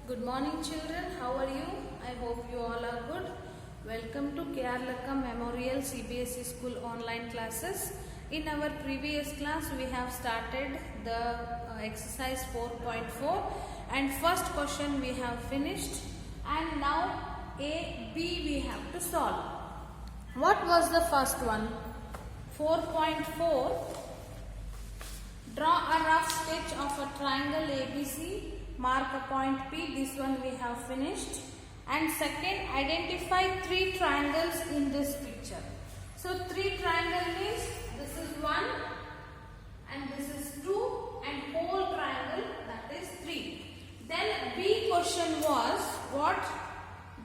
Good morning children, how are you? I hope you all are good. Welcome to KR Lakam Memorial CBSE School online classes. In our previous class we have started the exercise 4.4 and first question we have finished and now A, B we have to solve. What was the first one? 4.4. Draw a rough sketch of a triangle ABC. Mark a point P. This one we have finished. And second, identify three triangles in this picture. So three triangle means this is 1 and this is 2 and whole triangle that is 3. Then B question was what?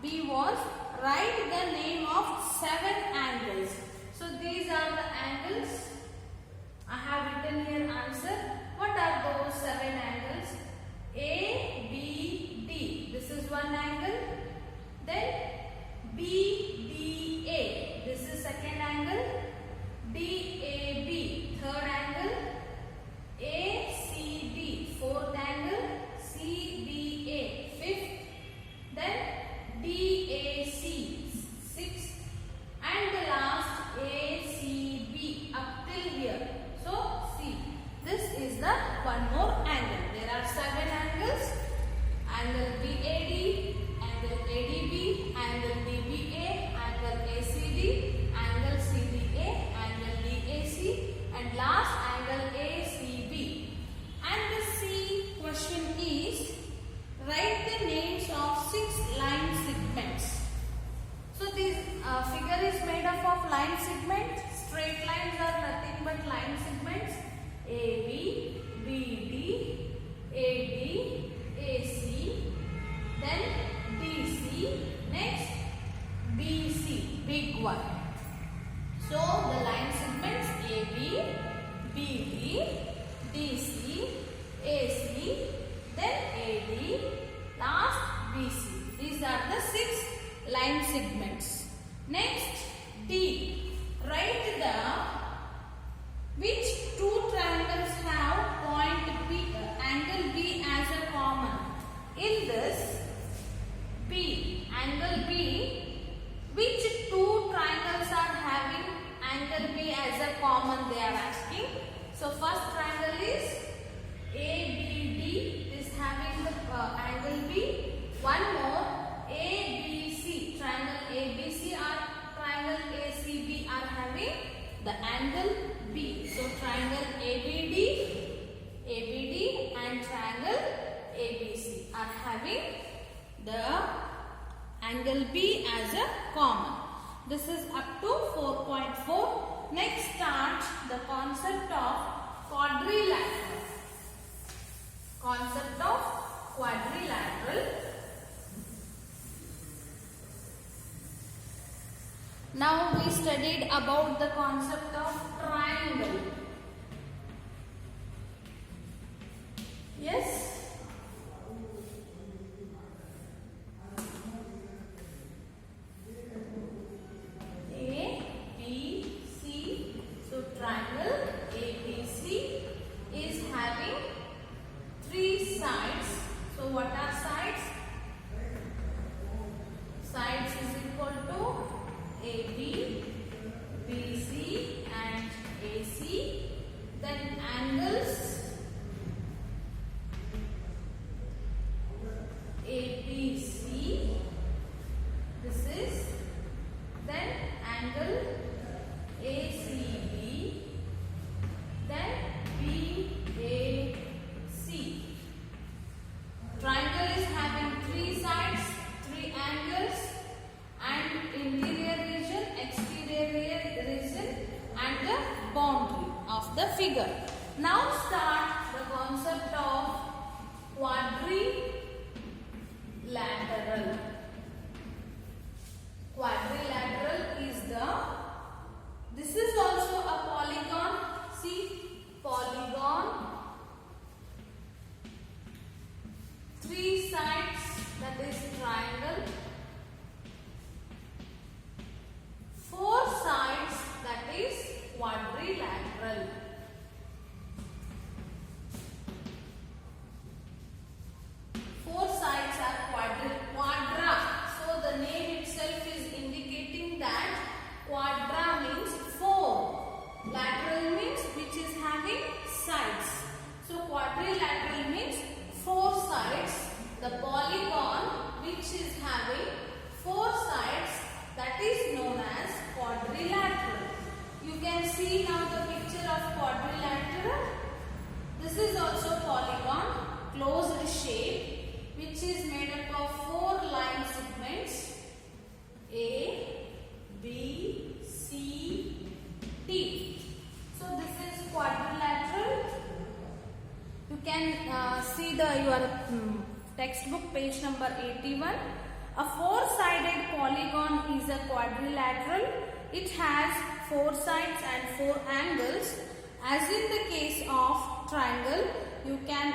B was write the name of 7 angles. So these are the angles. I have written here answer. What are those 7 angles? A, B, D. This is one angle. Then B, D, A. This is second angle. D, A, B. Third angle. A, C, D. Fourth angle. C, B, A. Fifth. Then D, A, C. Sixth. And the last A, C, B. Up till here. So C. This is the one more angle. There are 7 angles. Angle BAD, angle ADB, angle DBA, angle ACD, angle CDA, angle DAC, and last angle ACB. And the C question is write the names of 6 line segments. So this figure is made up of line segments. Straight lines are nothing but line segments. AB, BD, AD, AC, then DC, next BC, big one. So the line segments AB, BD, DC, AC, then AD, last BC. These are the 6 line segments. Next D, write the which 2 triangles have point B, angle B as a common. In this B, angle B, which 2 triangles are having angle B as a common they are asking. So first triangle is ABD is having the angle B. One more ABC, triangle ABC or triangle ACB are having the angle B. So triangle ABD and triangle ABC are having the angle B as a common. This is up to 4.4. Next start the concept of quadrilateral. Concept of quadrilateral. Now we studied about the concept of triangle. Yes? A, B, C. So triangle ABC is having 3 sides. So what are sides? Sides is equal to AB, BC and AC. Then angles ABC. This is then angle ACB. Then BAC. Triangle is having 3 sides, 3 angles, and interior region, exterior region, and the boundary of the figure. Now start the concept of quadrilateral. Quadrilateral is this is also a polygon. See, polygon. 3 sides, that is triangle. 4 sides, that is quadrilateral. Quadra means 4. Lateral means which is having sides. So quadrilateral means 4 sides. The polygon which is having 4 sides, that is known as quadrilateral. You can see now the picture of quadrilateral. This is also polygon, closed shape, which is made up of 4 line segments A, B, C, D. So this is quadrilateral. You can see your textbook page number 81. A 4-sided polygon is a quadrilateral. It has 4 sides and 4 angles. As in the case of triangle, you can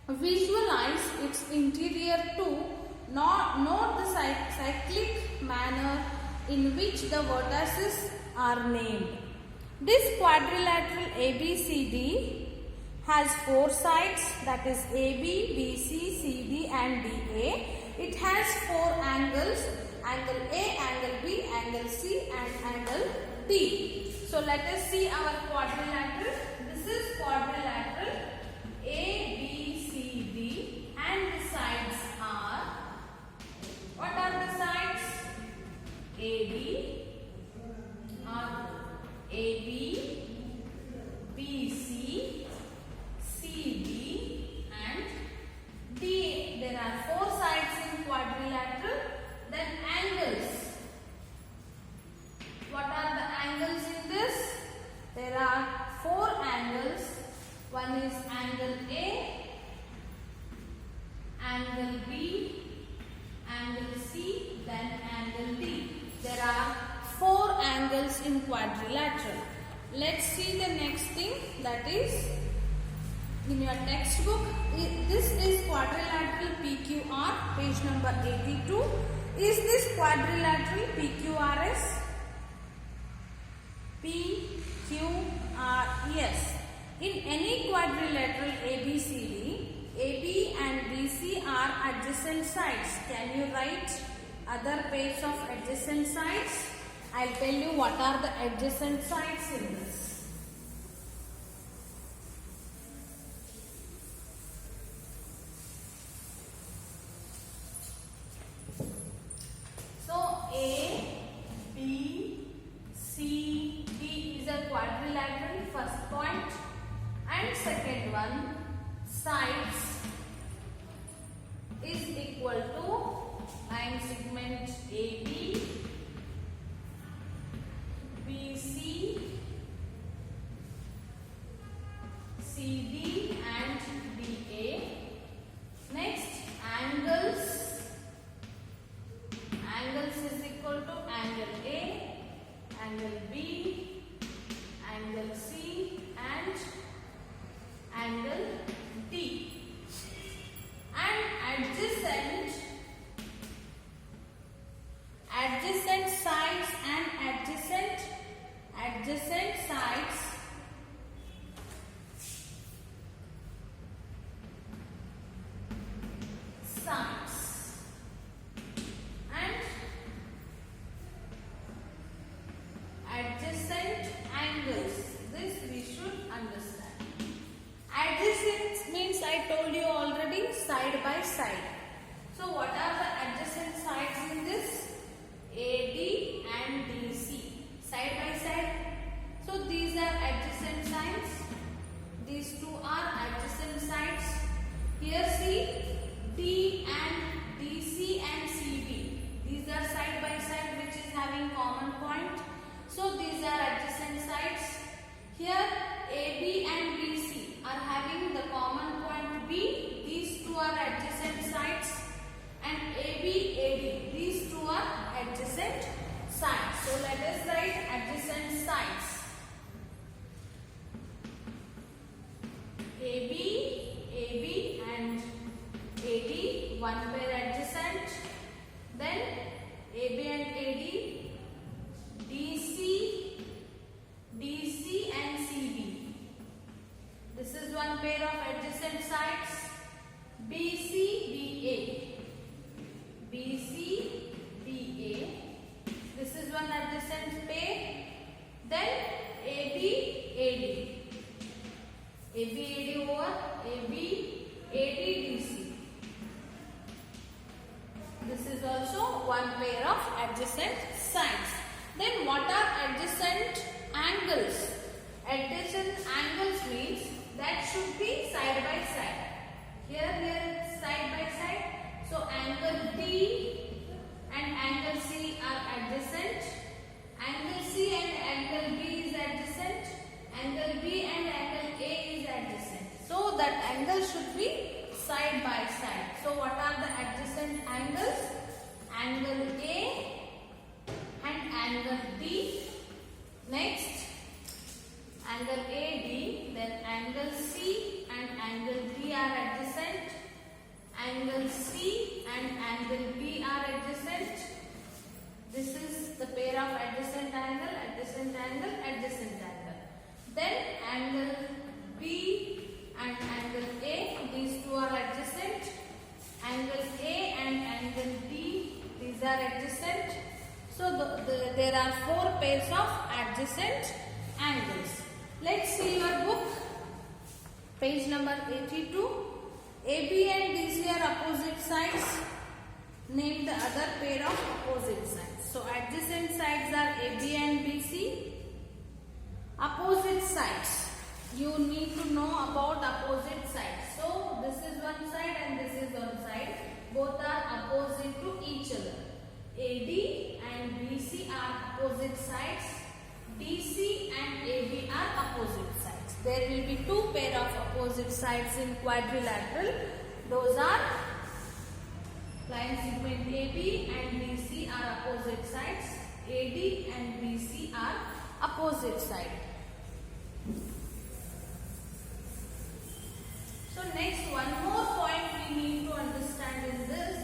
visualize its interior too. Note the cyclic manner in which the vertices are named. This quadrilateral ABCD has 4 sides, that is AB, BC, CD and DA. It has 4 angles, angle A, angle B, angle C and angle D. So let us see our quadrilateral. This is quadrilateral A, B, C, D and the sides are, what are the sides? AB, AB, BC, CD and DA. There are 4 sides in quadrilateral. Then angles. What are the angles in this? There are 4 angles. One is angle A, angle B, angle C, then angle D. There are 4 angles in quadrilateral. Let's see the next thing, that is in your textbook. This is quadrilateral PQR, page number 82. Is this quadrilateral PQRS? PQR, yes. In any quadrilateral ABCD, AB and BC are adjacent sides. Can you write other pairs of adjacent sides? I'll tell you what are the adjacent sides in this. So A, B, C, D is a quadrilateral, first point, and second one, sides is equal to line segment AB, BC, CD and DA. Next, angles. Angles is equal to angle A, angle B, angle C and angle D. And adjacent sides and adjacent sides and adjacent angles. This we should understand. Adjacent means I told you already, side by side. So what are the adjacent sides in this? AD and DC. Side by side. So these are adjacent sides. These two are adjacent sides. Here see D and DC and CB. These are side by side which is having common point. So these are adjacent sides. Here AB and BC are having the common point B. These two are adjacent sides. And AB, AD. These two are adjacent sides. So let us write adjacent sides. AB and AD, one pair adjacent. Then AB and AD, DC and CB. This is one pair of adjacent sides. BC, DA. This is one adjacent what are adjacent angles? Adjacent angles means that should be side by side. Here it's side by side. So angle D and angle C are adjacent. Angle C and angle B is adjacent. Angle B and angle A is adjacent. So that angle should be side by side. So what are the adjacent angles? Angle A and angle D. Next, angle AD, then angle C and angle D are adjacent. Angle C and angle B are adjacent. This is the pair of adjacent angle, adjacent angle, adjacent angle. Then angle B and angle A, these two are adjacent. Angle A and angle D, these are adjacent. So there are four pairs of adjacent angles. Let's see your book, page number 82. AB and DC are opposite sides. Name the other pair of opposite sides. So adjacent sides are AB and BC. Opposite sides. You need to know about opposite sides. So this is one side and this is one side. Both are opposite to each other. AD and BC are opposite sides. DC and AB are opposite sides. There will be two pair of opposite sides in quadrilateral. Those are line segment AB and BC are opposite sides. AD and BC are opposite sides. So next, one more point we need to understand in this,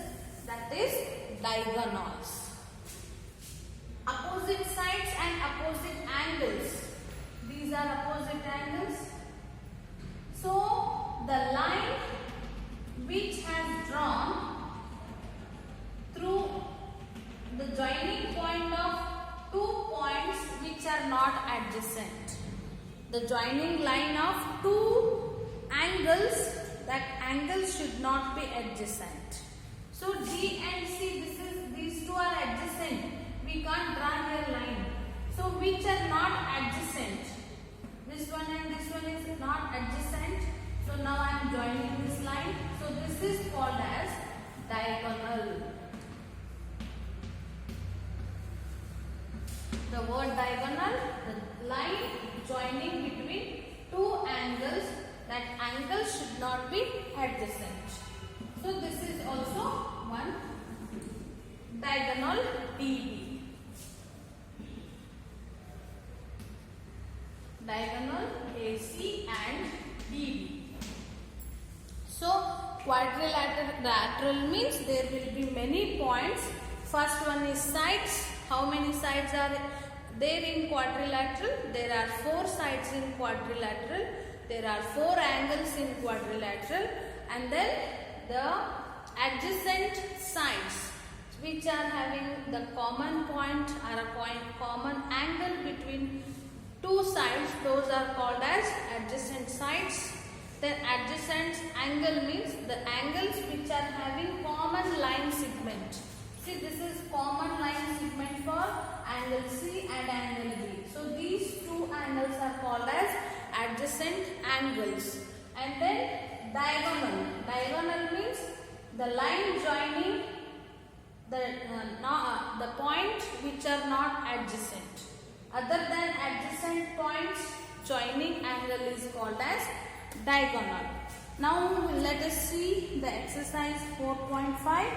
that is diagonals. Opposite sides and opposite angles. These are opposite angles. So the line which has drawn through the joining point of 2 points which are not adjacent. The joining line of 2 angles, that angle should not be adjacent. So D and C, these two are adjacent. We can't draw their line. So which are not adjacent? This one and this one is not adjacent. So now I am joining this line. So this is called as diagonal. The word diagonal, the line joining between 2 angles, that angle should not be adjacent. So this is also one diagonal DB. Diagonal AC and DB. So quadrilateral means there will be many points. First one is sides. How many sides are there in quadrilateral? There are 4 sides in quadrilateral. There are 4 angles in quadrilateral, and then the adjacent sides which are having the common point or a common angle between 2 sides, those are called as adjacent sides. Then adjacent angle means the angles which are having common line segment. See, this is common line segment for angle C and angle B. So these 2 angles are called as adjacent angles. And then diagonal. Diagonal means the line joining the point which are not adjacent. Other than adjacent points, joining angle is called as diagonal. Now let us see the exercise 4.5.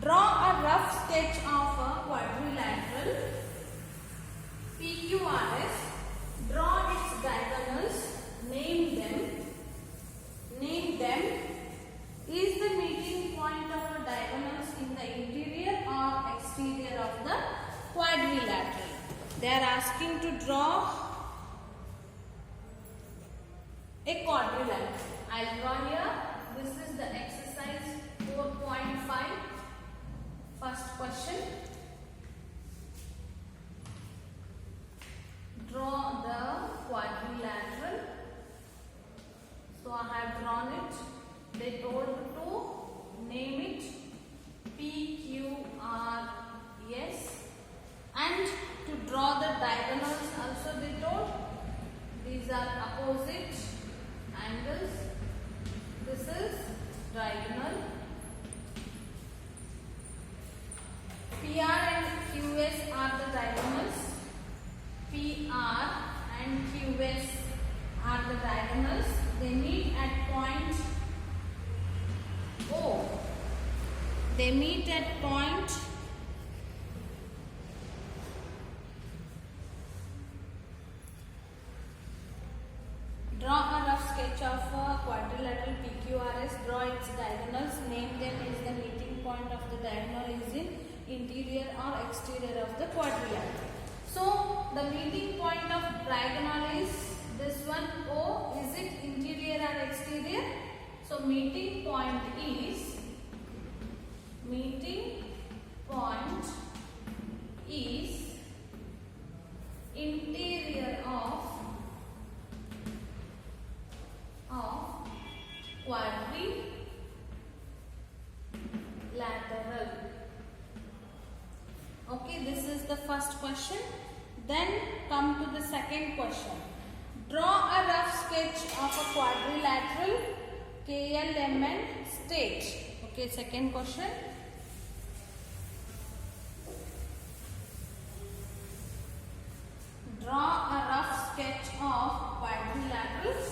Draw a rough sketch of a quadrilateral PQRS. Draw its diagonals. Name them. Is the meeting point of the diagonals in the interior or exterior of the quadrilateral? They are asking to draw a quadrilateral. I'll draw here. This is the exercise 4.5. First question. Draw the quadrilateral. So I have drawn it. They told to name it PQRS and to draw they meet at point O. They meet at point Draw a rough sketch of a quadrilateral PQRS. Draw its diagonals. Name them as the meeting point of the diagonal is in interior or exterior of the quadrilateral. So the meeting point of diagonal is this one O. Is it interior or exterior? So meeting point is interior of quadrilateral. Okay, this is the first question. Then come to the second question. Draw a rough sketch of a quadrilateral KLMN state. Okay, second question. Draw a rough sketch of quadrilaterals.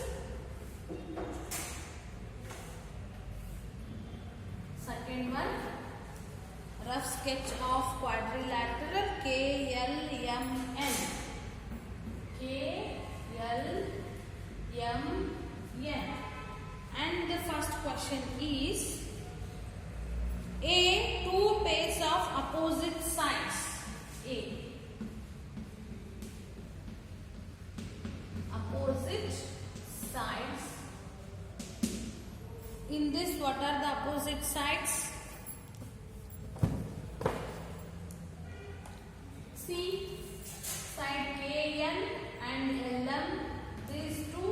Second one, rough sketch of quadrilateral KLMN. KLMN. And the first question is A, two pairs of opposite sides. A. Opposite sides. In this, what are the opposite sides? See, side KN and LM, these two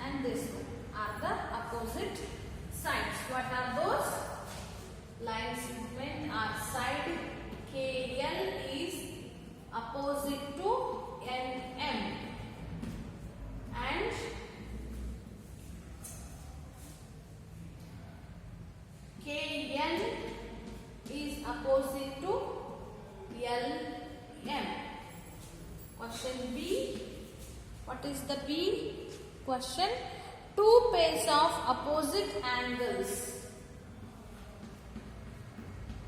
and this one are the opposite sides. What are those? Line segment are side KL is opposite to NM and KN is opposite to LM. Question B. What is the B question? Two pairs of opposite angles.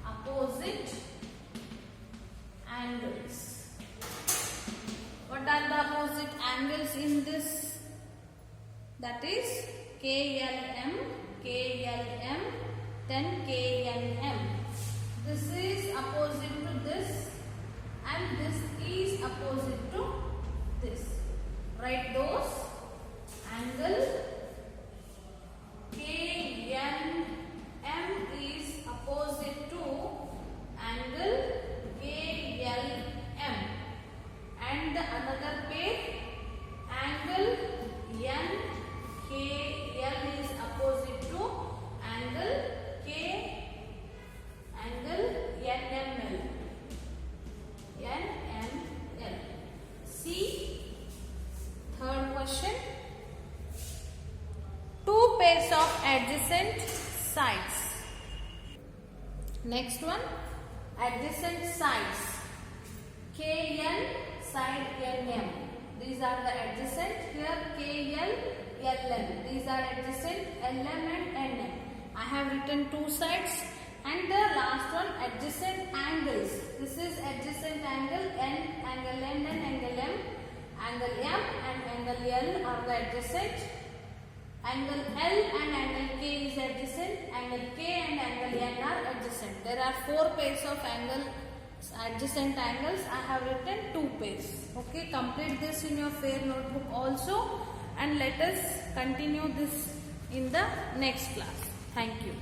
Opposite angles. What are the opposite angles in this? That is KLM, then KNM. This is opposite to this and this is opposite to this. Write those. Angle KNM is opposite to angle KLM. And the another pair, angle NKL is opposite to angle NML. See, third question. Two pairs of adjacent sides. Next one, adjacent sides. KN, side NM. These are the adjacent. Here KL, LM. These are adjacent LM and NM. I have written two sides. And the last one, adjacent angles. This is adjacent angle N, angle N and angle M. Angle M and angle L are the adjacent. Angle L and angle K is adjacent. Angle K and angle N are adjacent. There are four pairs of adjacent angles. I have written two pairs. Okay, complete this in your fair notebook also. And let us continue this in the next class. Thank you.